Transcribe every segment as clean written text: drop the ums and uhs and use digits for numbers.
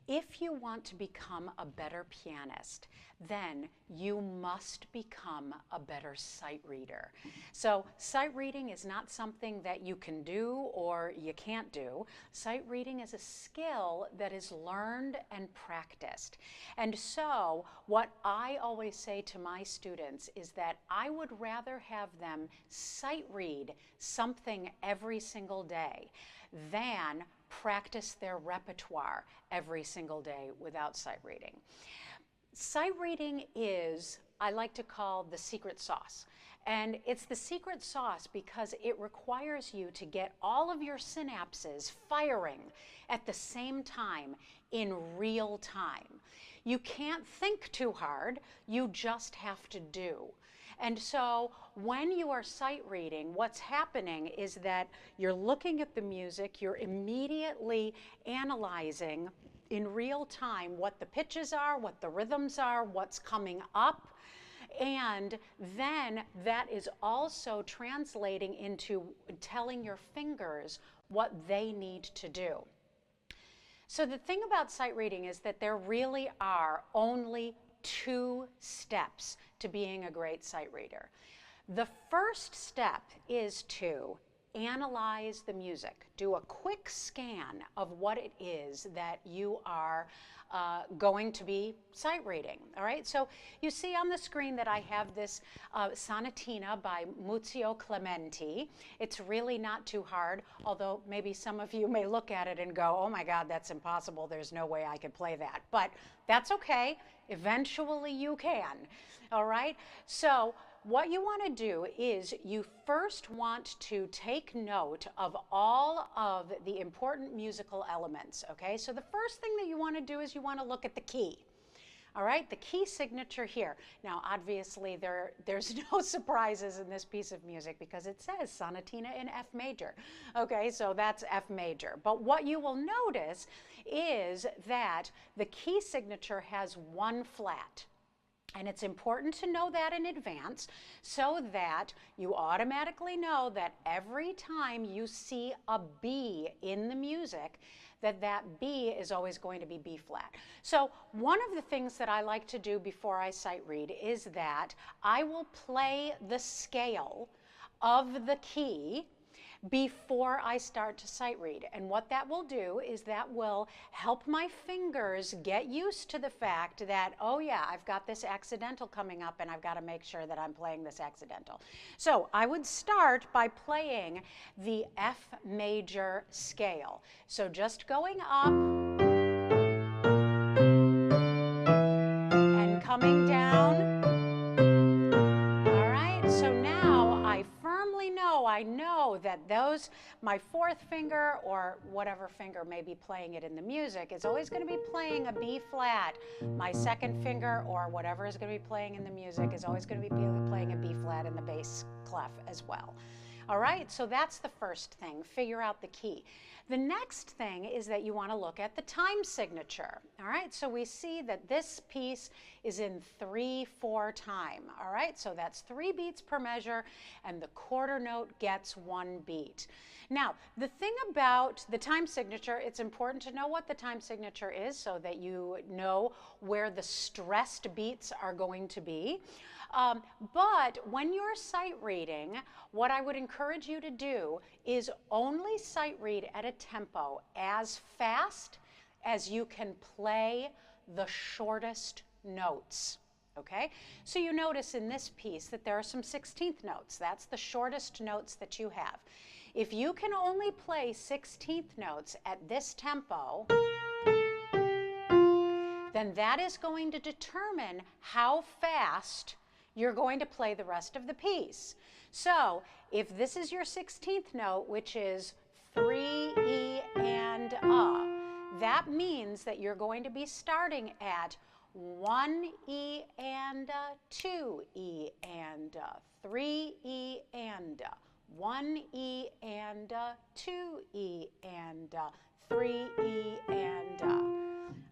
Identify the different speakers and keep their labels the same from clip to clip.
Speaker 1: If you want to become a better pianist, then you must become a better sight reader. So sight reading is not something that you can do or you can't do. Sight reading is a skill that is learned and practiced. And so what I always say to my students is that I would rather have them sight read something every single day than practice their repertoire every single day without sight reading. Sight reading is, I like to call, the secret sauce. And it's the secret sauce because it requires you to get all of your synapses firing at the same time in real time. You can't think too hard, you just have to do. And so when you are sight reading, what's happening is that you're looking at the music, you're immediately analyzing in real time what the pitches are, what the rhythms are, what's coming up. And then that is also translating into telling your fingers what they need to do. So the thing about sight reading is that there really are only 2 steps to being a great sight reader. The first step is to analyze the music. Do a quick scan of what it is that you are going to be sight reading. All right, so you see on the screen that I have this sonatina by Muzio Clementi. It's really not too hard, although maybe some of you may look at it and go, oh my God, that's impossible. There's no way I could play that. But that's okay. Eventually you can. All right, so what you want to do is you first want to take note of all of the important musical elements, okay? So the first thing that you want to do is you want to look at the key. All right, the key signature here. Now, obviously, there's no surprises in this piece of music because it says sonatina in F major. Okay, so that's F major. But what you will notice is that the key signature has 1 flat. And it's important to know that in advance so that you automatically know that every time you see a B in the music, that B is always going to be B flat. So one of the things that I like to do before I sight read is that I will play the scale of the key before I start to sight read. And what that will do is that will help my fingers get used to the fact that, oh yeah, I've got this accidental coming up and I've got to make sure that I'm playing this accidental. So I would start by playing the F major scale. So just going up and coming down. I know that my 4th finger or whatever finger may be playing it in the music is always going to be playing a B flat. My 2nd finger or whatever is going to be playing in the music is always going to be playing a B flat in the bass clef as well. All right, so that's the first thing, figure out the key. The next thing is that you want to look at the time signature. All right, so we see that this piece is in 3/4 time. All right, so that's 3 beats per measure, and the quarter note gets 1 beat. Now, the thing about the time signature, it's important to know what the time signature is so that you know where the stressed beats are going to be. But when you're sight reading, what I would encourage you to do is only sight read at a tempo as fast as you can play the shortest notes. Okay, so you notice in this piece that there are some 16th notes. That's the shortest notes that you have. If you can only play 16th notes at this tempo, then that is going to determine how fast you're going to play the rest of the piece. So if this is your 16th note, which is 3, E, and that means that you're going to be starting at 1 E and 2 E and 3 E and 1 E and 2 E and 3 E and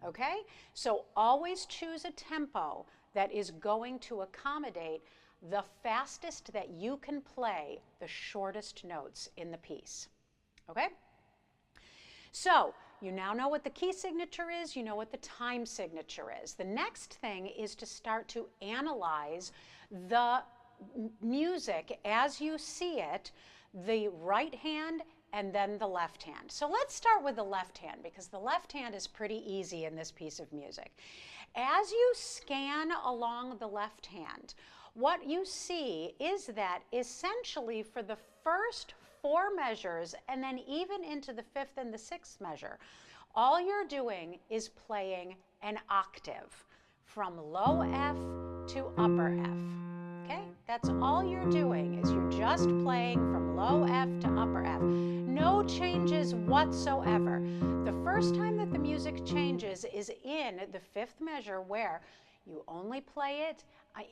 Speaker 1: okay? So always choose a tempo that is going to accommodate the fastest that you can play the shortest notes in the piece, okay? So you now know what the key signature is, you know what the time signature is. The next thing is to start to analyze the music as you see it, the right hand and then the left hand. So let's start with the left hand, because the left hand is pretty easy in this piece of music. As you scan along the left hand, what you see is that essentially for the first 4 measures and then even into the 5th and the 6th measure, all you're doing is playing an octave from low F to upper F. Okay? That's all you're doing, is you're just playing from low F to upper F. No changes whatsoever. The first time that the music changes is in the 5th measure, where you only play it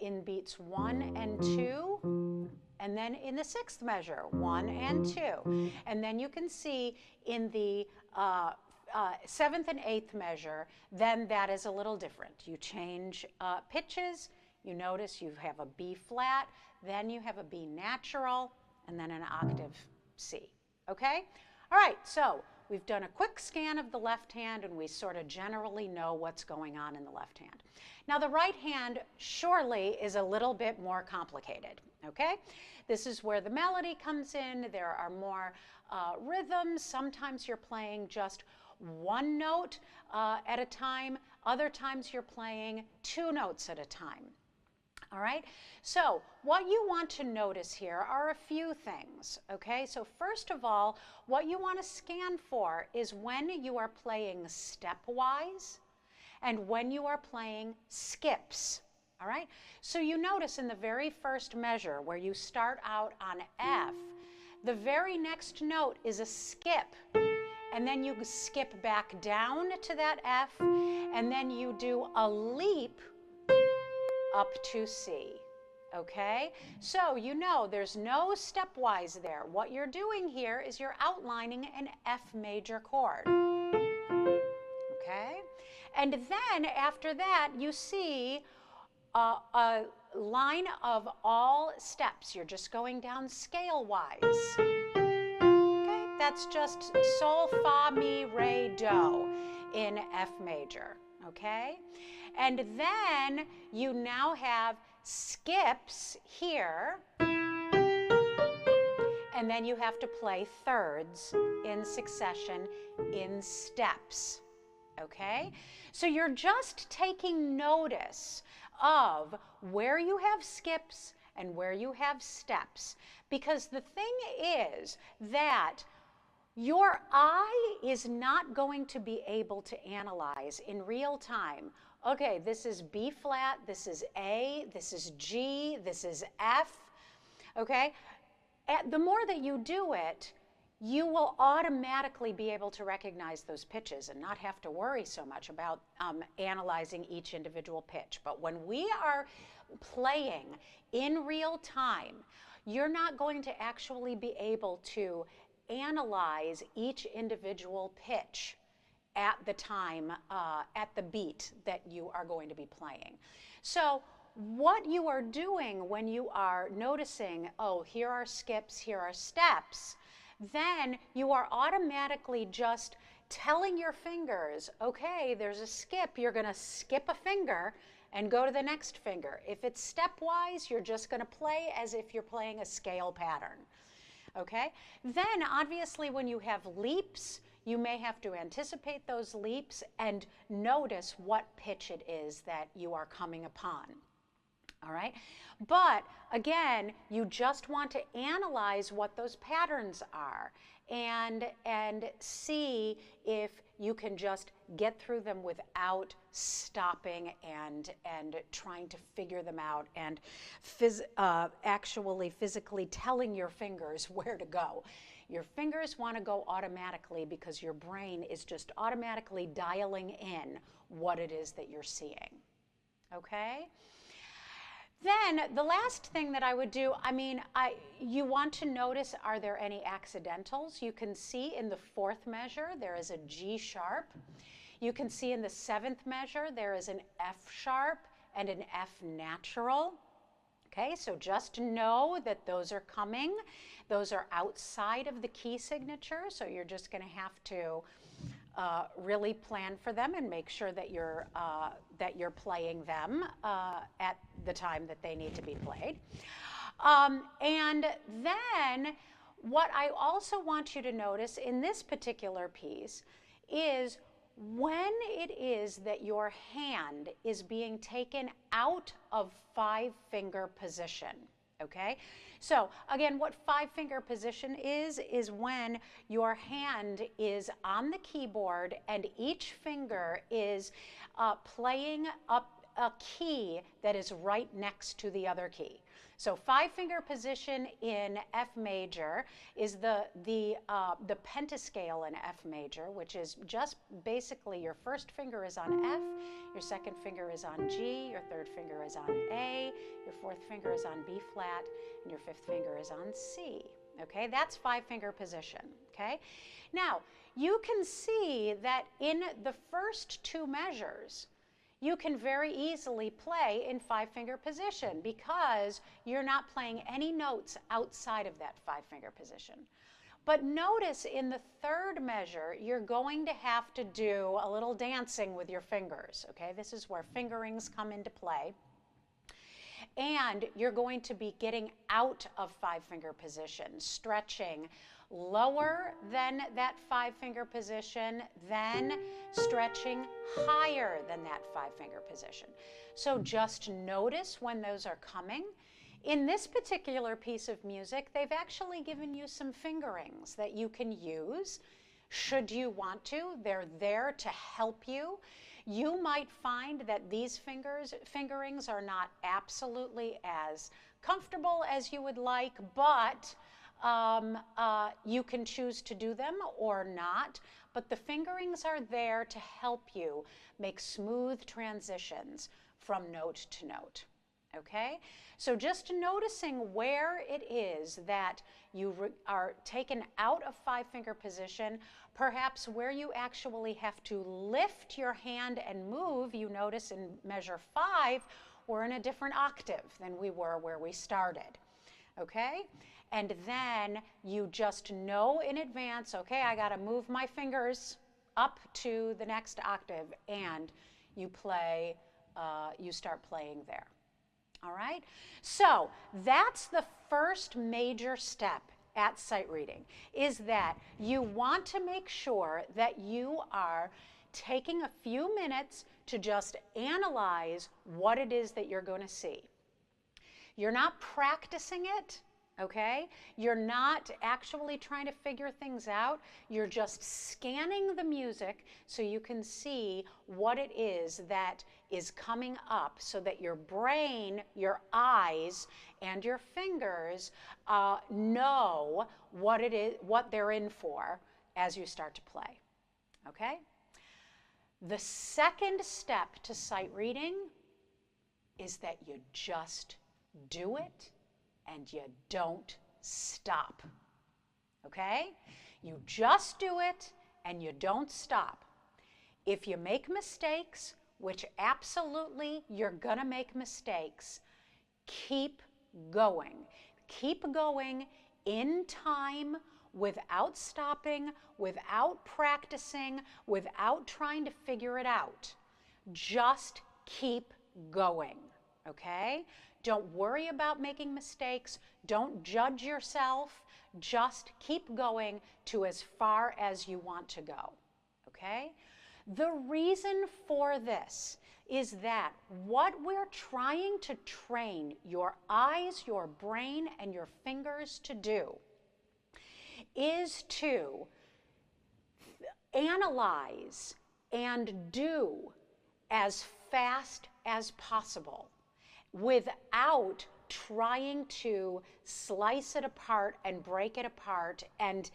Speaker 1: in beats 1 and 2, and then in the 6th measure, 1 and 2. And then you can see in the 7th and 8th measure, then that is a little different. You change pitches. You notice you have a B flat, then you have a B natural, and then an octave C. Okay? All right, so we've done a quick scan of the left hand, and we sort of generally know what's going on in the left hand. Now, the right hand surely is a little bit more complicated. Okay? This is where the melody comes in. There are more rhythms. Sometimes you're playing just 1 note at a time. Other times you're playing 2 notes at a time. All right, so what you want to notice here are a few things, okay? So first of all, what you want to scan for is when you are playing stepwise and when you are playing skips, all right? So you notice in the very first measure where you start out on F, the very next note is a skip, and then you skip back down to that F, and then you do a leap up to C, okay? So you know there's no stepwise there. What you're doing here is you're outlining an F major chord, okay? And then after that, you see a line of all steps. You're just going down scale-wise, okay? That's just sol, fa, mi, re, do in F major, okay? And then you now have skips here, and then you have to play thirds in succession in steps, okay? So you're just taking notice of where you have skips and where you have steps, because the thing is that your eye is not going to be able to analyze in real time. Okay, this is B flat, this is A, this is G, this is F, okay? The more that you do it, you will automatically be able to recognize those pitches and not have to worry so much about analyzing each individual pitch. But when we are playing in real time, you're not going to actually be able to analyze each individual pitch at the time, at the beat that you are going to be playing. So what you are doing when you are noticing, oh, here are skips, here are steps, then you are automatically just telling your fingers, okay, there's a skip, you're going to skip a finger and go to the next finger. If it's stepwise, you're just going to play as if you're playing a scale pattern. Okay? Then obviously when you have leaps, you may have to anticipate those leaps and notice what pitch it is that you are coming upon. All right? But again, you just want to analyze what those patterns are and see if you can just get through them without stopping and trying to figure them out and actually physically telling your fingers where to go. Your fingers want to go automatically because your brain is just automatically dialing in what it is that you're seeing. Okay? Then the last thing that I would do, you want to notice, are there any accidentals? You can see in the 4th measure there is a G sharp. You can see in the 7th measure there is an F sharp and an F natural. Okay, so just know that those are coming. Those are outside of the key signature, so you're just going to have to really plan for them and make sure that you're playing them at the time that they need to be played. And then what I also want you to notice in this particular piece is when it is that your hand is being taken out of five-finger position, okay? So again, what five-finger position is when your hand is on the keyboard and each finger is playing up a key that is right next to the other key. So five-finger position in F major is the pentascale in F major, which is just basically your first finger is on F, your second finger is on G, your third finger is on A, your fourth finger is on B flat, and your fifth finger is on C. Okay, that's five-finger position. Okay, now you can see that in the first two measures, you can very easily play in five-finger position because you're not playing any notes outside of that five-finger position. But notice in the third measure, you're going to have to do a little dancing with your fingers, okay? This is where fingerings come into play. And you're going to be getting out of five-finger position, stretching lower than that five-finger position, then stretching higher than that five-finger position. So just notice when those are coming. In this particular piece of music, they've actually given you some fingerings that you can use should you want to. They're there to help you. You might find that these fingerings are not absolutely as comfortable as you would like, but you can choose to do them or not, but the fingerings are there to help you make smooth transitions from note to note, okay? So just noticing where it is that you are taken out of five-finger position, perhaps where you actually have to lift your hand and move. You notice in measure 5, we're in a different octave than we were where we started, okay? And then you just know in advance, okay, I got to move my fingers up to the next octave, and you play, you start playing there. All right? So that's the first major step at sight reading, is that you want to make sure that you are taking a few minutes to just analyze what it is that you're going to see. You're not practicing it. Okay? You're not actually trying to figure things out. You're just scanning the music so you can see what it is that is coming up so that your brain, your eyes, and your fingers know what it is, what they're in for as you start to play. Okay? The second step to sight reading is that you just do it and you don't stop, okay? You just do it and you don't stop. If you make mistakes, which absolutely you're gonna make mistakes, keep going. Keep going in time, without stopping, without practicing, without trying to figure it out. Just keep going, okay? Don't worry about making mistakes. Don't judge yourself. Just keep going to as far as you want to go, okay? The reason for this is that what we're trying to train your eyes, your brain, and your fingers to do is to analyze and do as fast as possible, without trying to slice it apart and break it apart and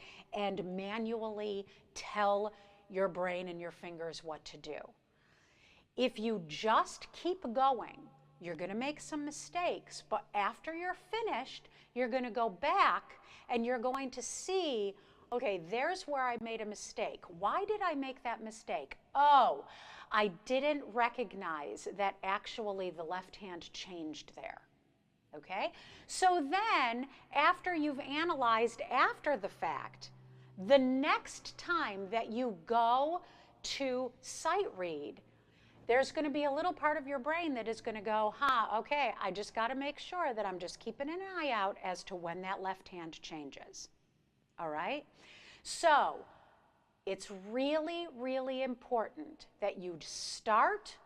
Speaker 1: manually tell your brain and your fingers what to do. If you just keep going, you're going to make some mistakes, but after you're finished, you're going to go back and you're going to see, okay, there's where I made a mistake. Why did I make that mistake? Oh, I didn't recognize that actually the left hand changed there, okay? So then, after you've analyzed after the fact, The next time that you go to sight read, there's going to be a little part of your brain that is going to go, okay, I just got to make sure that I'm just keeping an eye out as to when that left hand changes. All right? So it's really, really important that you start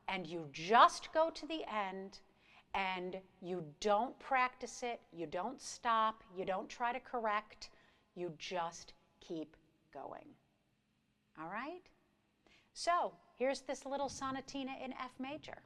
Speaker 1: and you just go to the end, and you don't practice it, you don't stop, you don't try to correct, you just keep going. All right? So here's this little sonatina in F major.